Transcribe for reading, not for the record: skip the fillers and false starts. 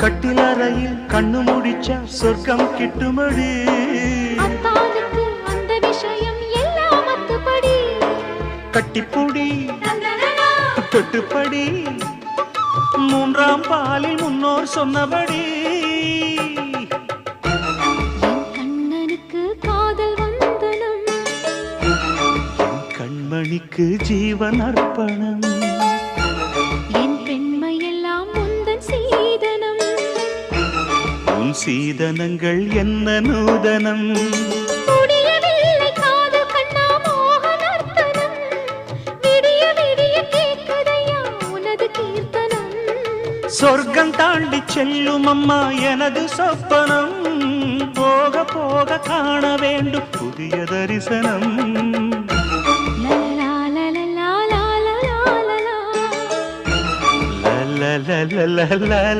கட்டிலறையில் கண்ணு முடிச்சா சொர்க்கம் கிட்டுமடி. அத்தானுக்கு அந்த விஷயம் எல்லாம் அத்துப்படி. கட்டிப்பூடி தொட்டுப்படி மூன்றாம் பாலில் முன்னோர் சொன்னபடி. என் கண்ணனுக்கு காதல் வந்தனம், என் கண்மணிக்கு ஜீவன் அர்ப்பணம். என் பெண்மையெல்லாம் முந்தன் சீதனம். உன் சீதனங்கள் என்ன நூதனம். முடியவில்லை காதல் கண்ணா மோகன் அர்ப்பணம். விடிய விடிய கேட்குதையா உனது கீர்த்தனம். சொர்க்கம் தாண்டி செல்லும் அம்மா எனது சொப்பனம். போக போக காண வேண்டும் புதிய தரிசனம். லலலா லலலா லலலா லலலா. லலலலலலலலா.